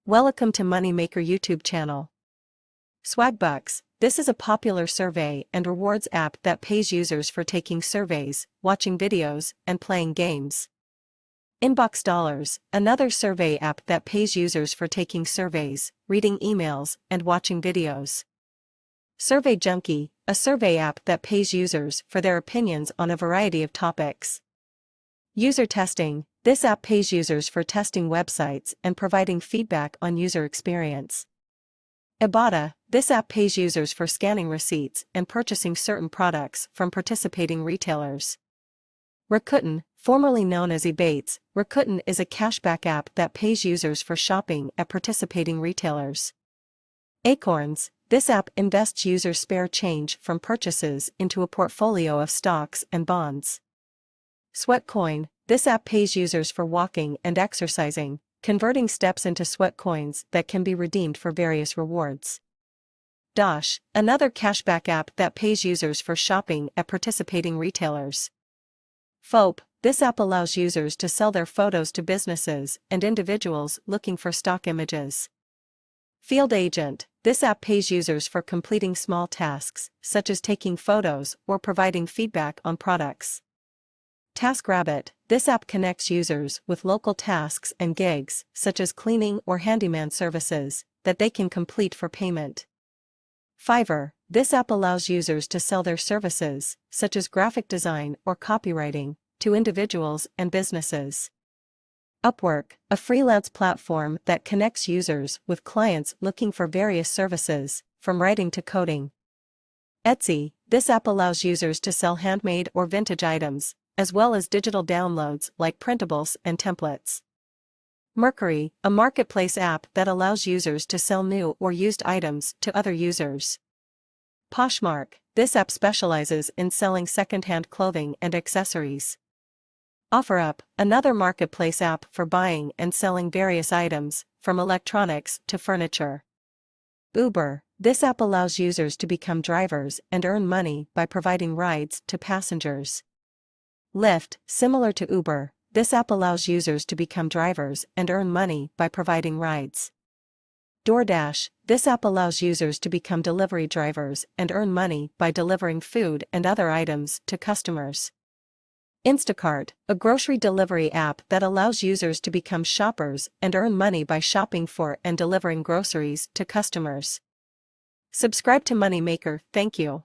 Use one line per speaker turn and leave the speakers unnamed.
Welcome to Moneymaker YouTube channel. Swagbucks. This is a popular survey and rewards app that pays users for taking surveys, watching videos, and playing games. Inbox Dollars. Another survey app that pays users for taking surveys, reading emails, and watching videos. Survey Junkie. A survey app that pays users for their opinions on a variety of topics. User Testing. This app pays users for testing websites and providing feedback on user experience. Ibotta. This app pays users for scanning receipts and purchasing certain products from participating retailers. Rakuten, formerly known as Ebates, Rakuten is a cashback app that pays users for shopping at participating retailers. Acorns. This app invests users' spare change from purchases into a portfolio of stocks and bonds. Sweatcoin. This app pays users for walking and exercising, converting steps into sweat coins that can be redeemed for various rewards. Dosh, another cashback app that pays users for shopping at participating retailers. Fope, this app allows users to sell their photos to businesses and individuals looking for stock images. Field Agent, this app pays users for completing small tasks, such as taking photos or providing feedback on products. TaskRabbit, this app connects users with local tasks and gigs, such as cleaning or handyman services, that they can complete for payment. Fiverr, this app allows users to sell their services, such as graphic design or copywriting, to individuals and businesses. Upwork, a freelance platform that connects users with clients looking for various services, from writing to coding. Etsy, this app allows users to sell handmade or vintage items, as well as digital downloads like printables and templates. Mercury, a marketplace app that allows users to sell new or used items to other users. Poshmark, this app specializes in selling second-hand clothing and accessories. OfferUp, another marketplace app for buying and selling various items, from electronics to furniture. Uber, this app allows users to become drivers and earn money by providing rides to passengers. Lyft, similar to Uber, this app allows users to become drivers and earn money by providing rides. DoorDash, this app allows users to become delivery drivers and earn money by delivering food and other items to customers. Instacart, a grocery delivery app that allows users to become shoppers and earn money by shopping for and delivering groceries to customers. Subscribe to Moneymaker, thank you.